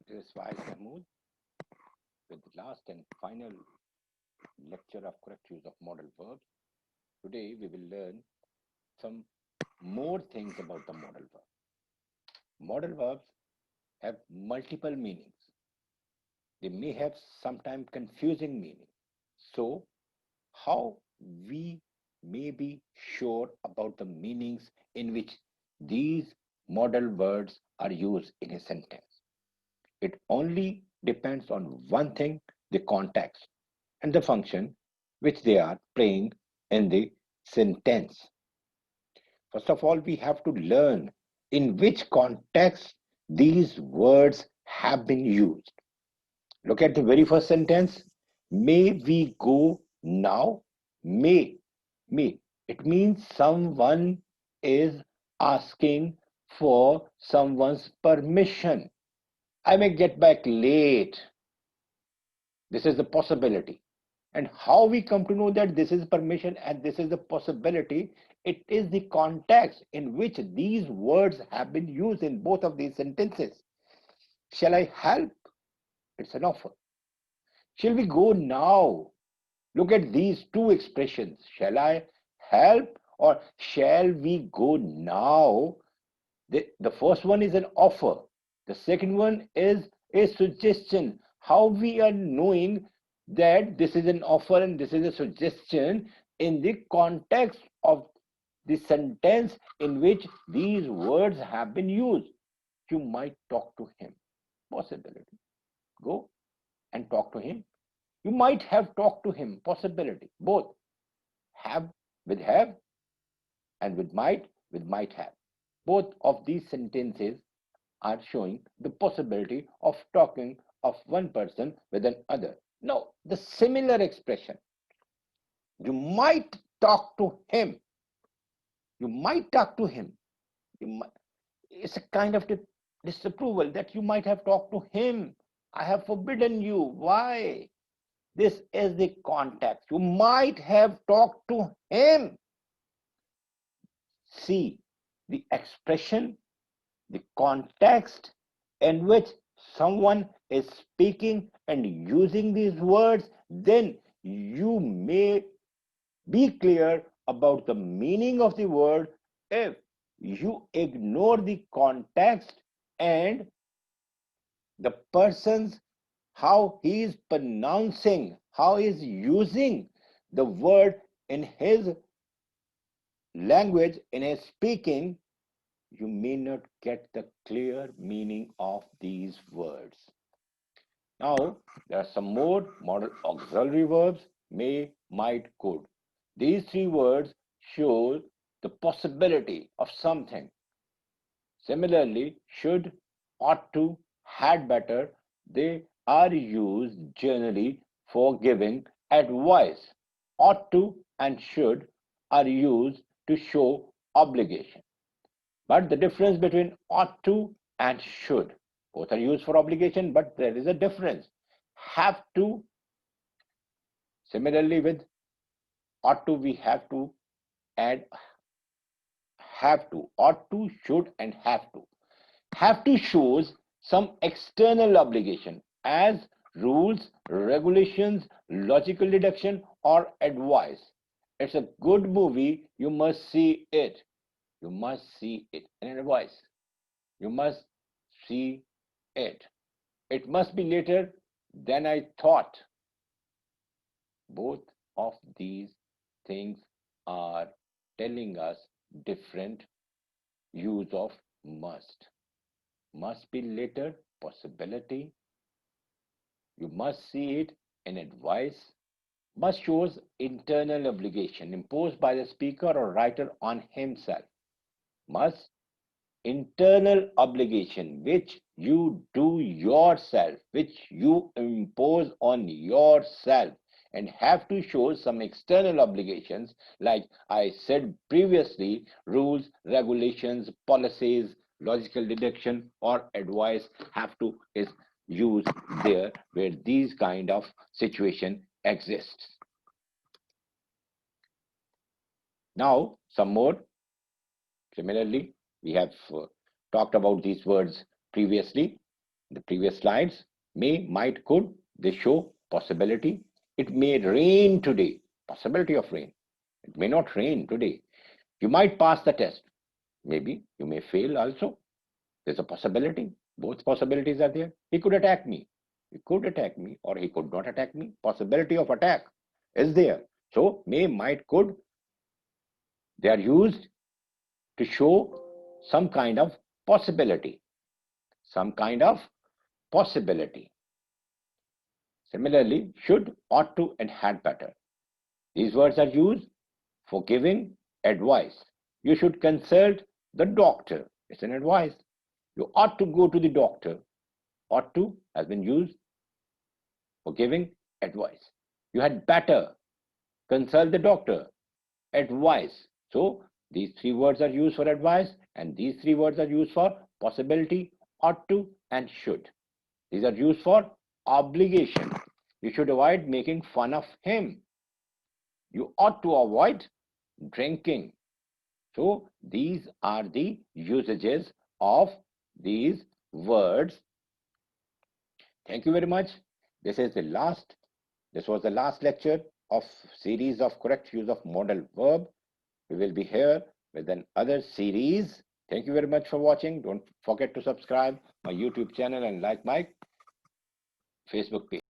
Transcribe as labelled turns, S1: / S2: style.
S1: This is Faiz Mahmood with the last and final lecture of correct use of modal verbs. Today we will learn some more things about the modal verb. Modal verbs have multiple meanings. They may have sometimes confusing meaning. So, how we may be sure about the meanings in which these modal words are used in a sentence? It only depends on one thing, the context and the function which they are playing in the sentence. First of all, we have to learn in which context these words have been used. Look at the very first sentence. May we go now? May. May. It means someone is asking for someone's permission. I may get back late. This is the possibility. And how we come to know that this is permission and this is the possibility, it is the context in which these words have been used in both of these sentences. Shall I help? It's an offer. Shall we go now? Look at these two expressions. Shall I help or shall we go now? The first one is an offer. The second one is a suggestion. How we are knowing that this is an offer and this is a suggestion in the context of the sentence in which these words have been used. You might talk to him. Possibility. Go and talk to him. You might have talked to him. Possibility. Both. Have with have and with might have. Both of these sentences are showing the possibility of talking of one person with another. Now, the similar expression, you might talk to him. You might talk to him. It's a kind of disapproval that you might have talked to him. I have forbidden you. Why? This is the context. You might have talked to him. See the expression, the context in which someone is speaking and using these words, then you may be clear about the meaning of the word. If you ignore the context and the person's how he is pronouncing, how he is using the word in his language, in his speaking, you may not get the clear meaning of these words. Now, there are some more modal auxiliary verbs: may, might, could. These three words show the possibility of something. Similarly, should, ought to, had better, they are used generally for giving advice. Ought to and should are used to show obligation. But the difference between ought to and should, both are used for obligation, but there is a difference. Have to, similarly with ought to, we have to add have to. Ought to, should, and have to. Have to shows some external obligation as rules, regulations, logical deduction, or advice. It's a good movie, you must see it. You must see it. An advice. You must see it. It must be later than I thought. Both of these things are telling us different use of must. Must be later, possibility. You must see it, an advice. Must shows internal obligation imposed by the speaker or writer on himself. Must, internal obligation which you do yourself, which you impose on yourself, and have to show some external obligations, like I said previously: rules, regulations, policies, logical deduction, or advice. Have to is used there where these kind of situation exists. Now some more. Similarly, we have talked about these words previously. The previous slides, may, might, could, they show possibility. It may rain today, possibility of rain. It may not rain today. You might pass the test. Maybe you may fail also. There's a possibility. Both possibilities are there. He could attack me. He could attack me or he could not attack me. Possibility of attack is there. So may, might, could, they are used to show some kind of possibility. Some kind of possibility. Similarly, should, ought to, and had better. These words are used for giving advice. You should consult the doctor. It's an advice. You ought to go to the doctor. Ought to has been used for giving advice. You had better consult the doctor. Advice. So these three words are used for advice, and these three words are used for possibility, ought to, and should. These are used for obligation. You should avoid making fun of him. You ought to avoid drinking. So these are the usages of these words. Thank you very much. This was the last lecture of series of correct use of modal verb. We will be here with another series. Thank you very much for watching. Don't forget to subscribe my YouTube channel and like my Facebook page.